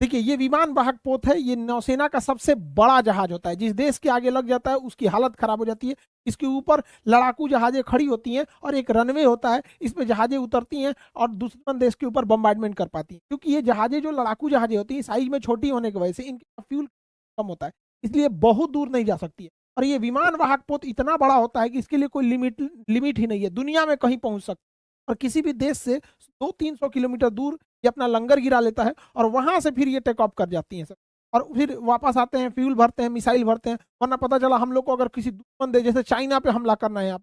देखिए ये विमान वाहक पोत है, ये नौसेना का सबसे बड़ा जहाज होता है। जिस देश के आगे लग जाता है उसकी हालत खराब हो जाती है। इसके ऊपर लड़ाकू जहाजें खड़ी होती हैं और एक रनवे होता है, इसमें जहाजें उतरती हैं और दुश्मन देश के ऊपर बम्बार्डमेंट कर पाती हैं। क्योंकि ये जहाजें जो लड़ाकू जहाजें होती हैं साइज में छोटी होने की वजह से इनका फ्यूल कम होता है, इसलिए बहुत दूर नहीं जा सकती है। और ये विमान वाहक पोत इतना बड़ा होता है कि इसके लिए कोई लिमिट ही नहीं है, दुनिया में कहीं पहुंच सकता है। और किसी भी देश से 200-300 किलोमीटर दूर ये अपना लंगर गिरा लेता है और वहां से फिर ये टेक ऑफ कर जाती हैं सर। और फिर वापस आते हैं, फ्यूल भरते हैं, मिसाइल भरते हैं। वरना पता चला हम लोग को अगर किसी दुश्मन देश जैसे चाइना पे हमला करना है आप,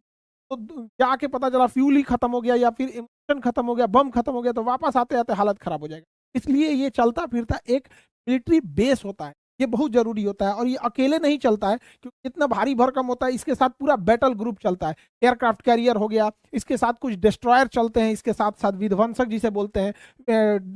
तो जाके पता चला फ्यूल ही खत्म हो गया या फिर इमिशन खत्म हो गया, बम खत्म हो गया, तो वापस आते आते हालत खराब हो जाएगा। इसलिए ये चलता फिरता एक मिलिट्री बेस होता है, ये बहुत जरूरी होता है। और ये अकेले नहीं चलता है क्योंकि इतना भारी भरकम होता है, इसके साथ पूरा बैटल ग्रुप चलता है। एयरक्राफ्ट कैरियर हो गया, इसके साथ कुछ डिस्ट्रॉयर चलते हैं, इसके साथ साथ विध्वंसक जिसे बोलते हैं,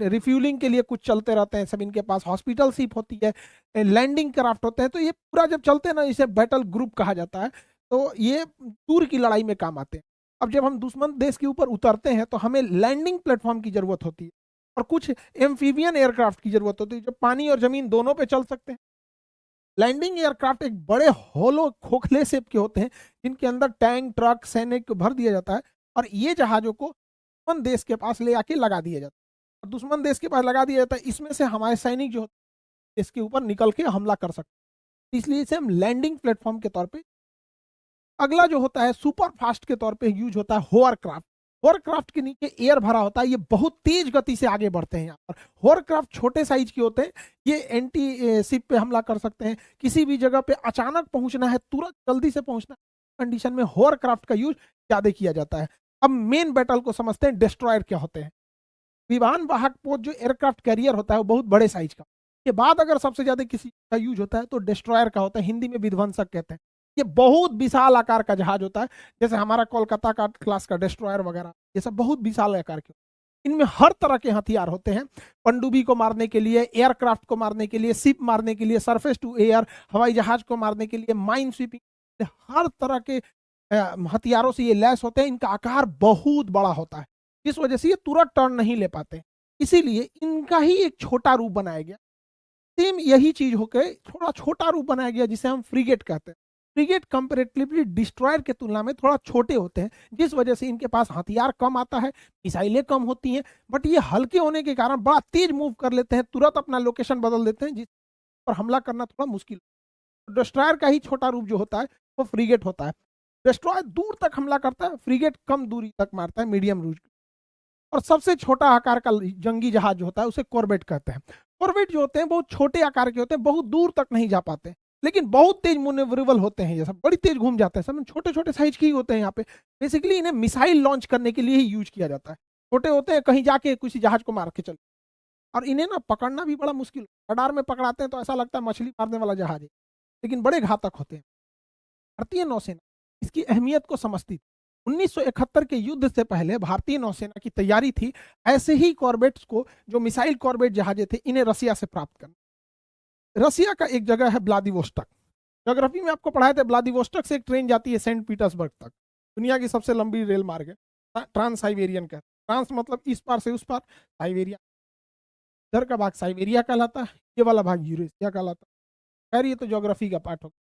रिफ्यूलिंग के लिए कुछ चलते रहते हैं सब। इनके पास हॉस्पिटल शिप होती है, लैंडिंग क्राफ्ट होते हैं। तो ये पूरा जब चलते हैं ना, इसे बैटल ग्रुप कहा जाता है। तो ये दूर की लड़ाई में काम आते हैं। अब जब हम दुश्मन देश के ऊपर उतरते हैं तो हमें लैंडिंग प्लेटफॉर्म की जरूरत होती है और कुछ एम्फीबियन एयरक्राफ्ट की जरूरत होती है जो पानी और जमीन दोनों पे चल सकते हैं। लैंडिंग एयरक्राफ्ट एक बड़े होलो खोखले शेप के होते हैं जिनके अंदर टैंक, ट्रक, सैनिक भर दिया जाता है और ये जहाजों को दुश्मन देश के पास ले आके लगा दिया जाता है। और दुश्मन देश के पास लगा दिया जाता है, इसमें से हमारे सैनिक जो होते हैं इसके ऊपर निकल के हमला कर सकते हैं, इसलिए इसे हम लैंडिंग प्लेटफॉर्म के तौर पे। अगला जो होता है सुपर फास्ट के तौर पे यूज होता है होवरक्राफ्ट। होवरक्राफ्ट के नीचे एयर भरा होता है, ये बहुत तेज गति से आगे बढ़ते हैं यहाँ पर। होवरक्राफ्ट छोटे साइज के होते हैं, ये एंटी शिप पे हमला कर सकते हैं। किसी भी जगह पे अचानक पहुंचना है, तुरंत जल्दी से पहुंचना कंडीशन में होवरक्राफ्ट का यूज ज्यादा किया जाता है। अब मेन बैटल को समझते हैं, डिस्ट्रॉयर क्या होते हैं। विमान वाहक पोत जो एयरक्राफ्ट कैरियर होता है वो बहुत बड़े साइज का। के बाद अगर सबसे ज्यादा किसी का यूज होता है तो डिस्ट्रॉयर का होता है, हिंदी में विध्वंसक कहते हैं। ये बहुत विशाल आकार का जहाज होता है, जैसे हमारा कोलकाता का क्लास का डिस्ट्रॉयर वगैरह, ये सब बहुत विशाल आकार के। इनमें हर तरह के हथियार होते हैं, पनडुब्बी को मारने के लिए, एयरक्राफ्ट को मारने के लिए, शिप मारने के लिए, सरफेस टू एयर हवाई जहाज को मारने के लिए, माइन स्वीपिंग, हर तरह के हथियारों से ये लैस होते हैं। इनका आकार बहुत बड़ा होता है, इस वजह से ये तुरंत टर्न नहीं ले पाते, इसीलिए इनका ही एक छोटा रूप बनाया गया। सेम यही चीज होकर थोड़ा छोटा रूप बनाया गया जिसे हम फ्रीगेट कहते हैं। फ्रीगेट कंपेरेटिवली डिस्ट्रॉयर के तुलना में थोड़ा छोटे होते हैं, जिस वजह से इनके पास हथियार कम आता है, मिसाइलें कम होती हैं, बट ये हल्के होने के कारण बड़ा तेज मूव कर लेते हैं, तुरंत अपना लोकेशन बदल देते हैं, जिस पर हमला करना थोड़ा मुश्किल। डिस्ट्रॉयर का ही छोटा रूप जो होता है वो फ्रीगेट होता है। डिस्ट्रॉयर दूर तक हमला करता है, फ्रीगेट कम दूरी तक मारता है, मीडियम रूज। और सबसे छोटा आकार का जंगी जहाज जो होता है उसे कॉर्वेट कहते हैं। कॉर्वेट जो होते हैं बहुत छोटे आकार के होते हैं, बहुत दूर तक नहीं जा पाते, लेकिन बहुत तेज मुनेवरेबल होते हैं, ये सब बड़ी तेज घूम जाते हैं, सब छोटे छोटे साइज के ही होते हैं। यहाँ पे बेसिकली इन्हें मिसाइल लॉन्च करने के लिए ही यूज किया जाता है। छोटे होते हैं, कहीं जाके किसी जहाज को मार के चले। और इन्हें ना पकड़ना भी बड़ा मुश्किल, रडार में पकड़ाते हैं तो ऐसा लगता है मछली मारने वाला जहाज है, लेकिन बड़े घातक होते हैं। भारतीय नौसेना इसकी अहमियत को समझती थी। 1971 के युद्ध से पहले भारतीय नौसेना की तैयारी थी ऐसे ही कॉर्बेट्स को, जो मिसाइल कॉर्बेट जहाजें थे, इन्हें रसिया से प्राप्त करना। रसिया का एक जगह है व्लादिवोस्टक, ज्योग्राफी में आपको पढ़ाए थे। व्लादिवोस्टक से एक ट्रेन जाती है सेंट पीटर्सबर्ग तक, दुनिया की सबसे लंबी रेल मार्ग है, ट्रांस साइबेरियन का। ट्रांस मतलब इस पार से उस पार, साइबेरिया इधर का भाग साइबेरिया कहलाता है, ये वाला भाग यूरेशिया कहलाता है। खैर ये तो ज्योग्राफी का पार्ट हो।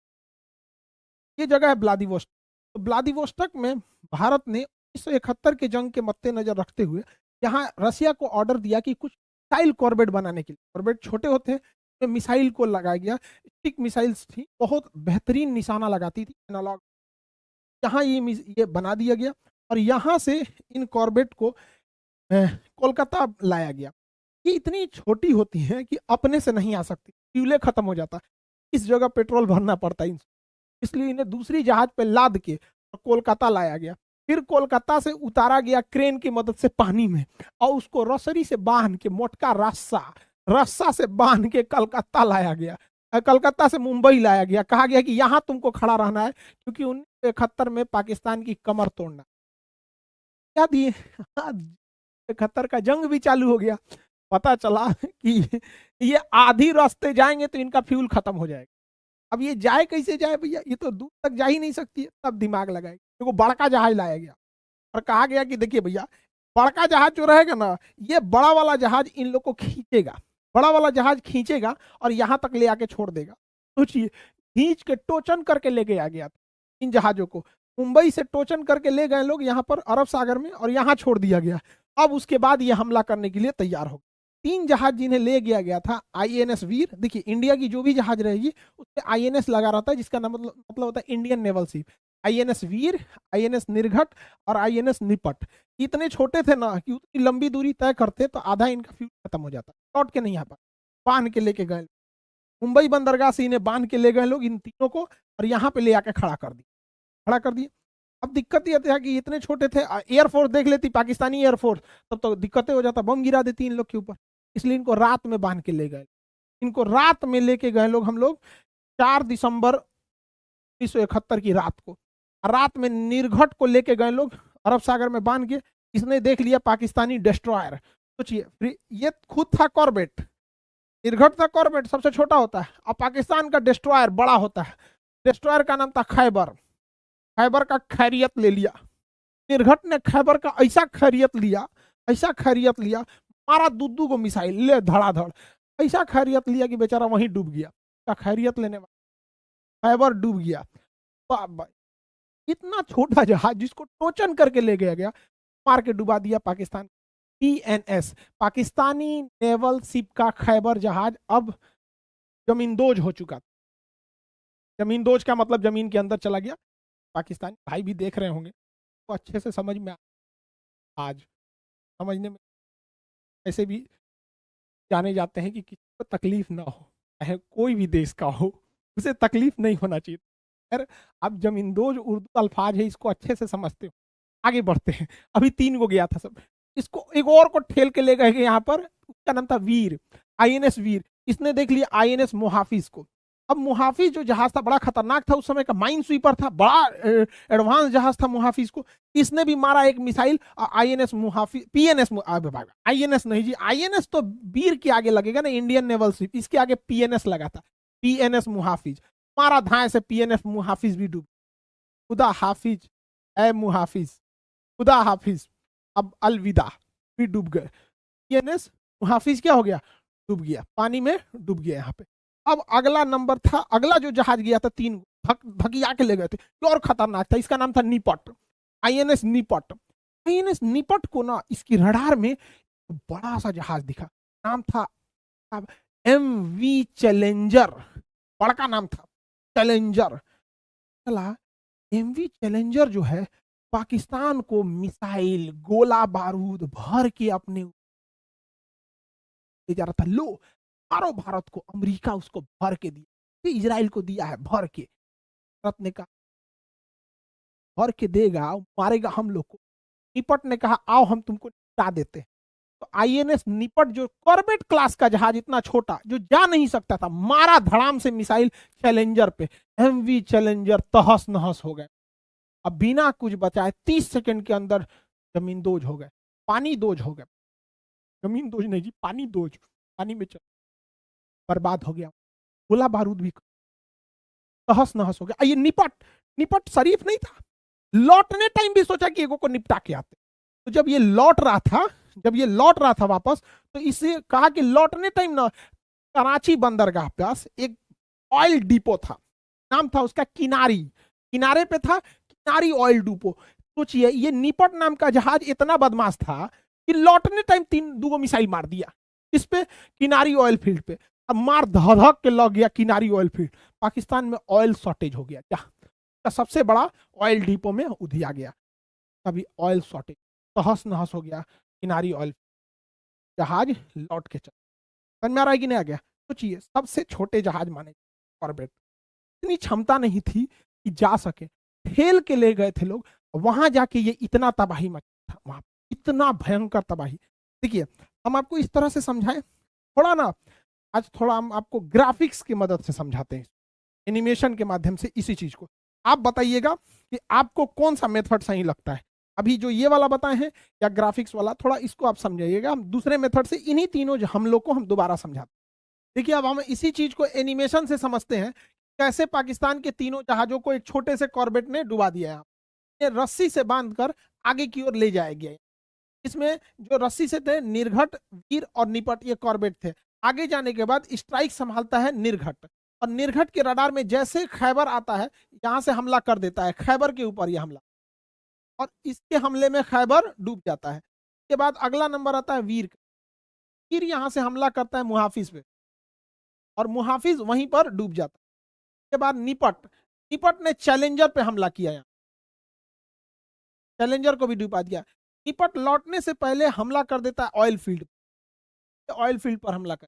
ये जगह है व्लादिवोस्टक। तो व्लादिवोस्टक में भारत ने 1971 के जंग के मद्देनजर रखते हुए यहाँ रसिया को ऑर्डर दिया कि कुछ मिसाइल कॉर्बेट बनाने के लिए। कॉर्बेट छोटे होते हैं, तो मिसाइल को लगाया गया। स्टिक मिसाइल्स थी, बहुत बेहतरीन निशाना लगाती थी, एनालॉग। यहाँ ये बना दिया गया और यहाँ से इन कॉर्बेट को कोलकाता लाया गया। ये इतनी छोटी होती है कि अपने से नहीं आ सकती, फ्यूले खत्म हो जाता है, इस जगह पेट्रोल भरना पड़ता है, इसलिए इन्हें दूसरी जहाज पे लाद के कोलकाता लाया गया। फिर कोलकाता से उतारा गया क्रेन की मदद से पानी में, और उसको रसरी से बांध के, मोटका रस्सा रस्सा से बांध के कलकत्ता लाया गया। कलकत्ता से मुंबई लाया गया, कहा गया कि यहाँ तुमको खड़ा रहना है क्योंकि 1971 में पाकिस्तान की कमर तोड़ना। क्या दिए 71 का जंग भी चालू हो गया। पता चला कि ये आधी रास्ते जाएंगे तो इनका फ्यूल खत्म हो जाएगा। अब ये जाए कैसे जाए भैया, ये तो दूर तक जा ही नहीं सकती है। तब दिमाग लगाए, देखो बड़का जहाज लाया गया और कहा गया कि देखिए भैया, बड़का जहाज जो रहेगा ना, ये बड़ा वाला जहाज इन लोग को खींचेगा, बड़ा वाला जहाज खींचेगा और यहां तक ले आके छोड़ देगा। सोचिए, खींच के टोचन करके ले गया गया था इन जहाजों को। मुंबई से टोचन करके ले गए लोग यहाँ पर अरब सागर में और यहाँ छोड़ दिया गया। अब उसके बाद ये हमला करने के लिए तैयार हो गए। 3 जहाज जिन्हें ले गया गया था, आईएनएस वीर, देखिए इंडिया की जो भी जहाज रहेगी उससे आईएनएस लगा रहता है, जिसका नाम मतलब होता है इंडियन नेवल शिप। आईएनएस वीर, आईएनएस निर्घट और आईएनएस निपट इतने छोटे थे ना कि उतनी लंबी दूरी तय करते तो आधा इनका फ्यूल खत्म हो जाता। लौट के नहीं आ पाते, बांध के लेके गए। मुंबई बंदरगाह से इन्हें बांध के ले गए लोग इन तीनों को और यहाँ पे ले आके खड़ा कर दिए। अब दिक्कत ये था कि इतने छोटे थे, एयरफोर्स देख लेती पाकिस्तानी एयरफोर्स तब तो दिक्कतें हो जाता, बम गिरा देती इन लोग के ऊपर। इसलिए इनको रात में बांध के ले गए। इनको रात में लेके गए लोग, हम लोग 4 दिसंबर 1971 की रात को। रात में निर्घट को लेके गए लोग अरब सागर में बांध के। इसने देख लिया पाकिस्तानी डिस्ट्रॉयर। सोचिए, ये खुद था कॉर्बेट, निर्घट था कॉर्बेट, सबसे छोटा होता है, और पाकिस्तान का डिस्ट्रॉयर बड़ा होता है। डिस्ट्रॉयर का नाम था खैबर। खैबर का खैरियत ले लिया निर्घट ने। खैबर का ऐसा खैरियत लिया, मारा दुद्दू को मिसाइल ले धड़ाधड़, ऐसा खैरियत लिया कि बेचारा वहीं डूब गया। का खैरियत लेने वाला खैबर डूब गया। इतना छोटा जहाज जिसको टोचन करके ले गया गया, मार के डुबा दिया Pakistan. PNS, Pakistani naval ship का खैबर जहाज अब जमींदोज हो चुका। जमींदोज का मतलब जमीन के अंदर चला गया। पाकिस्तानी भाई भी देख रहे होंगे तो अच्छे से समझ में आज समझने में ऐसे भी जाने जाते हैं कि किसी को तकलीफ ना हो, चाहे कोई भी देश का हो, उसे तकलीफ नहीं होना चाहिए। खैर, अब जमींदोज उर्दू अल्फाज है, इसको अच्छे से समझते हो। आगे बढ़ते हैं। अभी 3 को गया था सब, इसको एक और को ठेल के ले गए यहाँ पर। उसका नाम था वीर, आईएनएस वीर। इसने देख लिया आईएनएस मुहाफिज को। अब मुहाफिज जो जहाज था बड़ा खतरनाक था, उस समय का माइन स्वीपर था, बड़ा एडवांस जहाज था मुहाफिज को। इसने भी मारा एक मिसाइल। आईएनएस मुहाफिज, पीएनएस, आईएनएस नहीं जी, आईएनएस तो वीर के आगे लगेगा ना, इंडियन नेवल शिप, इसके आगे पीएनएस लगा था। पीएनएस मुहाफिज मारा धाए से, पीएनएस मुहाफिज भी डूब। खुदा हाफिज ए मुहाफिज, खुदा हाफिज, अब अलविदा, भी डूब गए। पीएनएस मुहाफिज क्या हो गया, डूब गया, पानी में डूब गया यहाँ पे। अब अगला नंबर था, अगला जो जहाज गया था 3 भगिया के ले गए थे, और खतरनाक था। इसका नाम था निपट, आईएनएस निपट। आईएनएस निपट को ना इसकी रडार में बड़ा सा जहाज दिखा, नाम था एमवी चैलेंजर, बड़का नाम था चैलेंजर। चला एमवी चैलेंजर जो है पाकिस्तान को मिसाइल गोला बारूद भर के अपने ले जा रहा था। लो मारो भारत को, अमेरिका उसको भर के दिया, इजराइल को दिया है भर के। भारत ने कहा भर के देगा, मारेगा हम लोग को। निपट ने कहा आओ हम तुमको निपटा देते हैं। तो आईएनएस निपट जो कॉर्बेट क्लास का जहाज, इतना छोटा जो जा नहीं सकता था, मारा धड़ाम से मिसाइल चैलेंजर पे। एमवी चैलेंजर तहस नहस हो गए। अब बिना कुछ बचाए 30 सेकंड के अंदर जमीन दोज हो गए, पानी दोज हो गए। जमीन दोज नहीं जी, पानी दोज, पानी में चल बर्बाद हो गया। गोला बारूद भी तहस नहस हो गया। ये निपट शरीफ नहीं था, लौटने टाइम भी सोचा कि एगो को निपटा के आते। तो जब ये लौट रहा था वापस, तो इसे कहा कि लौटने टाइम ना कराची बंदरगाह पास एक ऑयल डिपो था, नाम था उसका किनारी, किनारे पे था किनारी ऑयल डिपो। सोचिए, ये निपट नाम का जहाज इतना बदमाश था कि लौटने टाइम 2 मिसाइल मार दिया इस पे, किनारी ऑयल फील्ड पे। अब मार धधक के लग गया किनारी ऑयल फील्ड। पाकिस्तान में ऑयल शॉर्टेज हो गया, क्या सबसे बड़ा ऑयल डिपो में उधिया गया, तभी ऑयल शॉर्टेज, तहस नहस हो गया किनारी ऑयल। जहाज लौट के चल, समझ में आ रहा है कि नहीं आ गया? सोचिए, सबसे छोटे जहाज माने कॉर्बेट, इतनी क्षमता नहीं थी कि जा सके, ठेल के ले गए थे लोग। वहां जाके ये इतना तबाही मचा था, वहां इतना भयंकर तबाही। देखिए, हम आपको इस तरह से समझाएं, थोड़ा ना आज थोड़ा हम आपको ग्राफिक्स की मदद से समझाते हैं, एनिमेशन के माध्यम से इसी चीज को। आप बताइएगा कि आपको कौन सा मेथड सही लगता है, अभी जो ये वाला बताए हैं या ग्राफिक्स वाला, थोड़ा इसको आप समझाइएगा। हम दूसरे मेथड से इन्हीं तीनों हम लोग को हम दोबारा समझाते हैं। देखिए, अब हम इसी चीज को एनिमेशन से समझते हैं, कैसे पाकिस्तान के तीनों जहाजों को एक छोटे से कॉर्बेट ने डुबा दिया है। ये रस्सी से बांधकर आगे की ओर ले जाया गया। इसमें जो रस्सी से थे निर्घट, वीर और निपट, ये कॉर्बेट थे। आगे जाने के बाद स्ट्राइक संभालता है निर्घट, और निर्घट के रडार में जैसे खैबर आता है यहां से हमला कर देता है, खैबर के ऊपर यह हमला, और इसके हमले में खैबर डूब जाता है। इसके बाद अगला नंबर आता है वीर। वीर यहां से हमला करता है मुहाफिज पे, और मुहाफिज वहीं पर डूब जाता है। इसके बाद निपट, निपट ने चैलेंजर पे हमला किया, यहाँ चैलेंजर को भी डुबा दिया। निपट लौटने से पहले हमला कर देता है ऑयल फील्ड, ऑयल फील्ड पर हमला कर,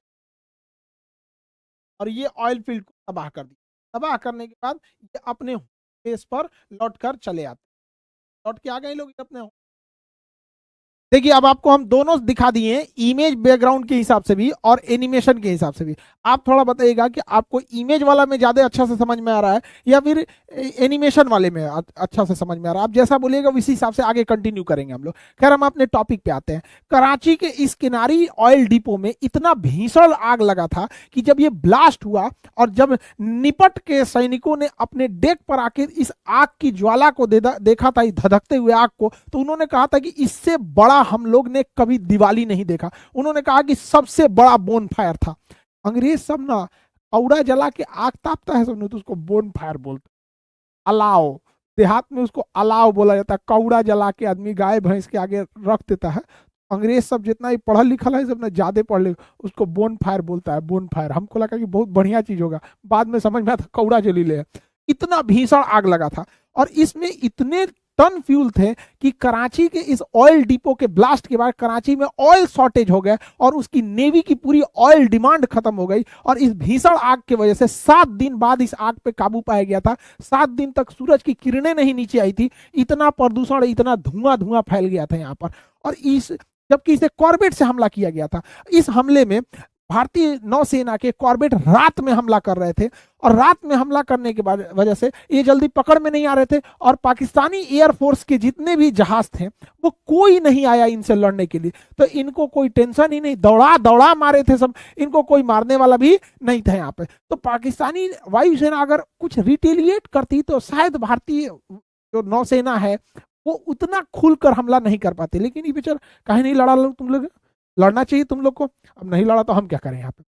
और ये ऑयल फील्ड को तबाह कर दिया। तबाह करने के बाद ये अपने बेस पर लौट कर चले आते, लौट के आ गए लोग अपने। देखिए अब आपको हम दोनों दिखा दिए, इमेज बैकग्राउंड के हिसाब से भी और एनिमेशन के हिसाब से भी। आप थोड़ा बताइएगा कि आपको इमेज वाला में ज्यादा अच्छा से समझ में आ रहा है या फिर एनिमेशन वाले में अच्छा से समझ में आ रहा है। आप जैसा बोलिएगा उसी हिसाब से आगे कंटिन्यू करेंगे हम लोग। खैर हम अपने टॉपिक पे आते हैं। कराची के इस किनारी ऑयल डिपो में इतना भीषण आग लगा था कि जब ये ब्लास्ट हुआ और जब निपट के सैनिकों ने अपने डेक पर आके इस आग की ज्वाला को देखा था, धधकते हुए आग को, तो उन्होंने कहा था कि इससे बड़ा हम लोग ने कभी दिवाली नहीं देखा। उन्होंने कहा कि सबसे बड़ा बोन फायर था। अंग्रेज सब ना कौड़ा जला के आग तापता है सबने तो उसको बोन फायर बोलते, अलाव, देहात में उसको अलाव बोला जाता है। कौड़ा जला के आदमी गाय भैंस के आगे रख देता है। अंग्रेज सब जितना ही पढ़ा लिखा है सब ज्यादा पढ़ ले, उसको बोन फायर बोलता है, बोन फायर। हमको लगा कि बहुत बढ़िया चीज होगा, बाद में समझ में आता कौड़ा जलीले। इतना भीषण आग लगा था और इसमें इतने टन फ्यूल थे कि कराची के इस ऑयल डिपो के ब्लास्ट के बाद कराची में ऑयल शॉर्टेज हो गया और उसकी नेवी की पूरी ऑयल डिमांड खत्म हो गई। और इस भीषण आग की वजह से 7 दिन बाद इस आग पे काबू पाया गया था। 7 दिन तक सूरज की किरणें नहीं नीचे आई थी, इतना प्रदूषण, इतना धुआं धुआं फैल गया था यहाँ पर। और इस जबकि इसे कॉर्बेट से हमला किया गया था। इस हमले में भारतीय नौसेना के कॉर्बेट रात में हमला कर रहे थे और रात में हमला करने के बाद वजह से ये जल्दी पकड़ में नहीं आ रहे थे और पाकिस्तानी एयरफोर्स के जितने भी जहाज थे वो कोई नहीं आया इनसे लड़ने के लिए। तो इनको कोई टेंशन ही नहीं, दौड़ा दौड़ा मारे थे सब, इनको कोई मारने वाला भी नहीं था यहाँ पे। तो पाकिस्तानी वायुसेना अगर कुछ रिटेलिएट करती तो शायद भारतीय जो नौसेना है वो उतना खुलकर हमला नहीं कर पाते। लेकिन ये बेचारा काहे नहीं लड़ा तुम लोग, लड़ना चाहिए तुम लोग को, अब नहीं लड़ा तो हम क्या करें यहाँ पे।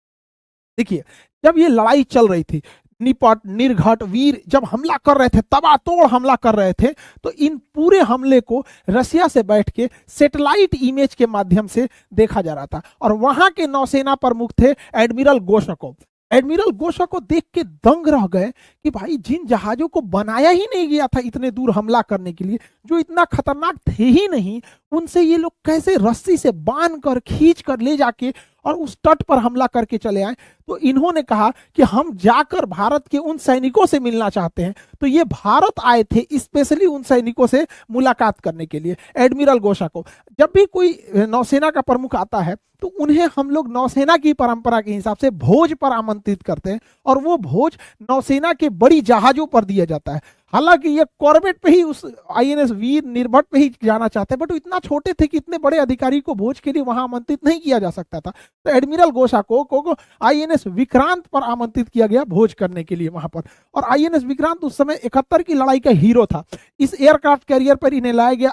देखिए जब ये लड़ाई चल रही थी, निपट, निर्घट, वीर जब हमला कर रहे थे, तबातोड़ हमला कर रहे थे, तो इन पूरे हमले को रसिया से बैठ के सैटेलाइट इमेज के माध्यम से देखा जा रहा था। और वहां के नौसेना प्रमुख थे एडमिरल गोशकोव। एडमिरल गोशकोव देख के दंग रह गए कि भाई जिन जहाजों को बनाया ही नहीं गया था इतने दूर हमला करने के लिए, जो इतना खतरनाक थे ही नहीं, उनसे ये लोग कैसे रस्सी से बांध कर खींच कर ले जाके और उस तट पर हमला करके चले आए। तो इन्होंने कहा कि हम जाकर भारत के उन सैनिकों से मिलना चाहते हैं। तो ये भारत आए थे स्पेशली उन सैनिकों से मुलाकात करने के लिए। एडमिरल गोशकोव, जब भी कोई नौसेना का प्रमुख आता है तो उन्हें हम लोग नौसेना की परंपरा के हिसाब से भोज पर आमंत्रित करते हैं और वो भोज नौसेना के बड़ी जहाजों पर दिया जाता है। हालांकि ये कॉर्बेट पे ही, उस आईएनएस वीर, निर्भट पे ही जाना चाहते हैं, बट वो इतना छोटे थे कि इतने बड़े अधिकारी को भोज के लिए वहां आमंत्रित नहीं किया जा सकता था। तो एडमिरल गोशकोव को आईएनएस विक्रांत पर आमंत्रित किया गया भोज करने के लिए वहां पर। और आईएनएस विक्रांत उस समय 71 की लड़ाई का हीरो था। इस एयरक्राफ्ट कैरियर पर इन्हें लाया गया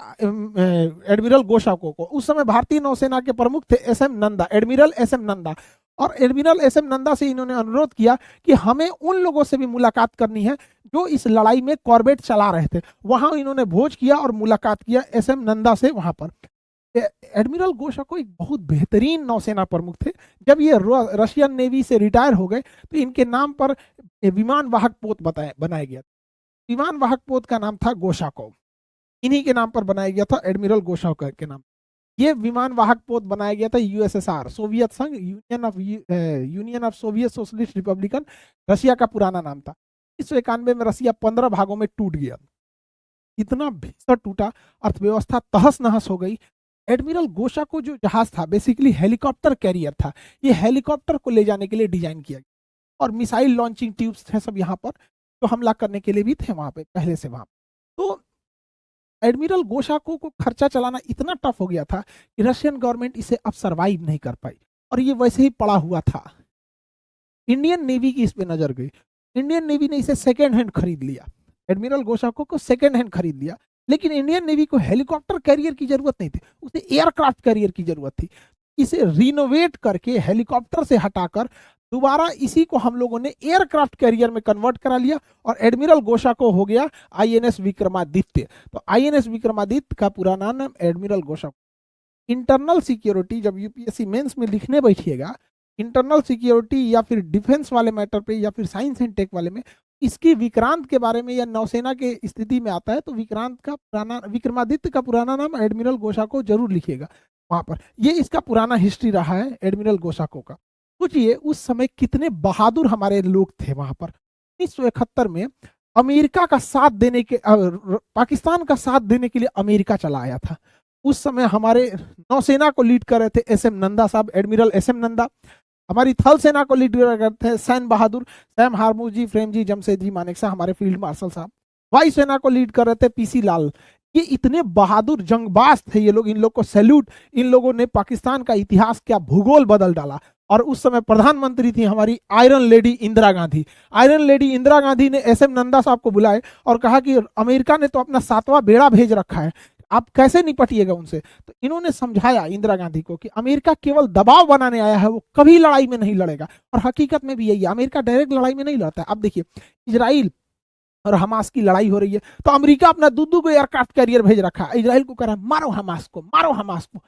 एडमिरल गोशकोव को। उस समय भारतीय नौसेना के प्रमुख थे SM Nanda, admiral SM Nanda. और एडमिरल एसएम नंदा से इन्होंने अनुरोध किया कि हमें उन लोगों से भी मुलाकात करनी है जो इस लड़ाई में कॉर्बेट चला रहे थे। वहां इन्होंने भोज किया और मुलाकात किया एसएम नंदा से वहां पर। एडमिरल गोशकोव एक बहुत बेहतरीन नौसेना प्रमुख थे। जब ये रशियन नेवी से रिटायर हो गए तो इनके नाम पर विमान वाहक पोत बनाया गया। विमान वाहक पोत का नाम था गोशकोव, इन्हीं के नाम पर बनाया गया था, एडमिरल गोशकोव के नाम। ये विमान वाहक पोत बनाया गया था यूएसएसआर, सोवियत संघ, union of Soviet socialist Republican, Russia का पुराना नाम था। 1991 में रसिया 15 भागों में टूट गया। इतना भीषण टूटा, अर्थव्यवस्था तहस नहस हो गई। एडमिरल गोशकोव जो जहाज था बेसिकली हेलीकॉप्टर कैरियर था। ये हेलीकॉप्टर को ले जाने के लिए डिजाइन किया गया और मिसाइल लॉन्चिंग ट्यूब्स थे सब यहाँ पर, जो हमला करने के लिए भी थे वहां पे पहले से वहां। तो एडमिरल गोशकोव को खर्चा चलाना इतना टफ हो गया था कि रशियन गवर्नमेंट इसे अब सरवाइव नहीं कर पाई और ये वैसे ही पड़ा हुआ था। इंडियन नेवी की इस पे नजर गई। इंडियन नेवी ने इसे सेकेंड हैंड खरीद लिया, एडमिरल गोशकोव को सेकेंड हैंड खरीद लिया। लेकिन इंडियन नेवी को हेलीकॉप्टर कैरियर की जरूरत नहीं थी, उसे एयरक्राफ्ट कैरियर की जरूरत थी। इसे रिनोवेट करके हेलीकॉप्टर से हटाकर दोबारा इसी को हम लोगों ने एयरक्राफ्ट कैरियर में कन्वर्ट करा लिया और एडमिरल गोशाको हो गया आईएनएस विक्रमादित्य। तो आईएनएस विक्रमादित्य का पुराना नाम एडमिरल गोशाको। इंटरनल सिक्योरिटी जब यूपीएससी मेंस में लिखने बैठिएगा, इंटरनल सिक्योरिटी या फिर डिफेंस वाले मैटर पे या फिर साइंस एंड टेक वाले में इसकी विक्रांत के बारे में या नौसेना के स्थिति में आता है तो विक्रमादित्य का पुराना नाम एडमिरल गोशाको जरूर लिखिएगा वहां पर। ये इसका पुराना हिस्ट्री रहा है एडमिरल गोशाको का। सोचिए उस समय कितने बहादुर हमारे लोग थे वहां पर। 1971 में अमेरिका का साथ देने के पाकिस्तान का साथ देने के लिए अमेरिका चला आया था। उस समय हमारे नौसेना को लीड कर रहे थे एस एम नंदा साहब, एडमिरल एस एम नंदा। हमारी थल सेना को लीड करते हैं सैम बहादुर, सैम हारमू जी, फ्रेम जी, जमशेद जी मानेकशा, हमारे फील्ड मार्शल साहब। वायु सेना को लीड कर रहे थे पीसी लाल। ये इतने बहादुर जंगबाज थे ये लोग, इन लोग को सैल्यूट। इन लोगों ने पाकिस्तान का इतिहास क्या भूगोल बदल डाला। और उस समय प्रधानमंत्री थी हमारी iron lady Indira Gandhi. Iron lady Indira Gandhi ने एस एम नंदा साहब को बुलाए और कहा कि अमेरिका ने तो अपना 7वां बेड़ा भेज रखा है, आप कैसे निपटिएगा उनसे। तो इन्होंने समझाया इंदिरा गांधी को कि अमेरिका केवल दबाव बनाने आया है, वो कभी लड़ाई में नहीं लड़ेगा। और हकीकत में भी यही है, अमेरिका डायरेक्ट लड़ाई में नहीं लड़ता है। अब देखिए इजराइल और हमास की लड़ाई हो रही है तो अमेरिका अपना दूध को एयरक्राफ्ट कैरियर भेज रखा है, इजराइल को कह रहा है मारो हमास को, मारो हमास को,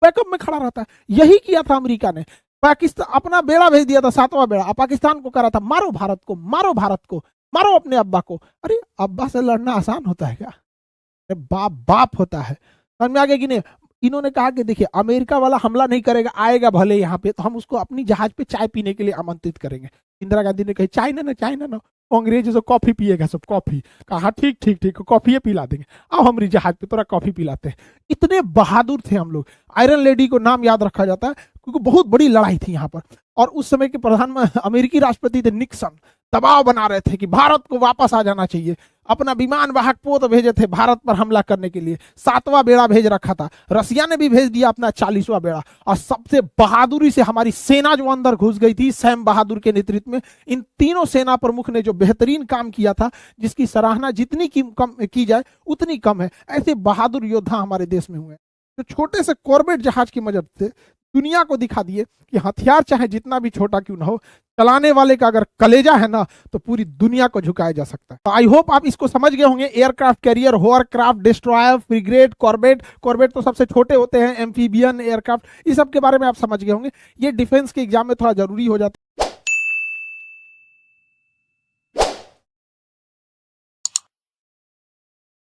बैकअप में खड़ा रहता है। यही किया था अमेरिका ने, पाकिस्तान अपना बेड़ा भेज दिया था 7वां बेड़ा, पाकिस्तान को कह रहा था मारो भारत को, मारो भारत को, मारो अपने अब्बा को। अरे अब्बा से लड़ना आसान होता है क्या? अरे बाप बाप होता है। समझ में आ गया कि नहीं? इन्होंने कहा कि देखिए अमेरिका वाला हमला नहीं करेगा, आएगा भले यहाँ पे तो हम उसको अपनी जहाज पे चाय पीने के लिए आमंत्रित करेंगे। इंदिरा गांधी ने कही चाय ना, चाय ना, अंग्रेज जो कॉफी पिएगा सब, कॉफी। कहा ठीक ठीक ठीक, कॉफी पिला देंगे, आओ हमारी जहाज पे तोरा कॉफी पिलाते हैं। इतने बहादुर थे हम लोग। आयरन लेडी को नाम याद रखा जाता है क्योंकि बहुत बड़ी लड़ाई थी यहाँ पर। और उस समय के प्रधानमंत्री अमेरिकी राष्ट्रपति थे निक्सन, दबाव बना रहे थे कि भारत को वापस आ जाना चाहिए। अपना विमान वाहक पोत भेजे थे भारत पर हमला करने के लिए, 7वां बेड़ा भेज रखा था। रसिया ने भी भेज दिया अपना 40वां बेड़ा। और सबसे बहादुरी से हमारी सेना जो अंदर घुस गई थी सैम बहादुर के नेतृत्व में, इन तीनों सेना प्रमुख ने जो बेहतरीन काम किया था, जिसकी सराहना जितनी की जाए उतनी कम है। ऐसे बहादुर योद्धा हमारे देश में हुए तो छोटे से कॉर्बेट जहाज की मदद से दुनिया को दिखा दिए कि हथियार चाहे जितना भी छोटा क्यों ना हो, चलाने वाले का अगर कलेजा है ना तो पूरी दुनिया को झुकाया जा सकता है। तो आई होप आप इसको समझ गए होंगे। Aircraft carrier, hovercraft, destroyer, frigate, Corbett. Corbett तो सबसे छोटे होते हैं, एम्फीबियन एयरक्राफ्ट, इस सब के बारे में आप समझ गए होंगे। ये डिफेंस के एग्जाम में थोड़ा जरूरी हो जाता है।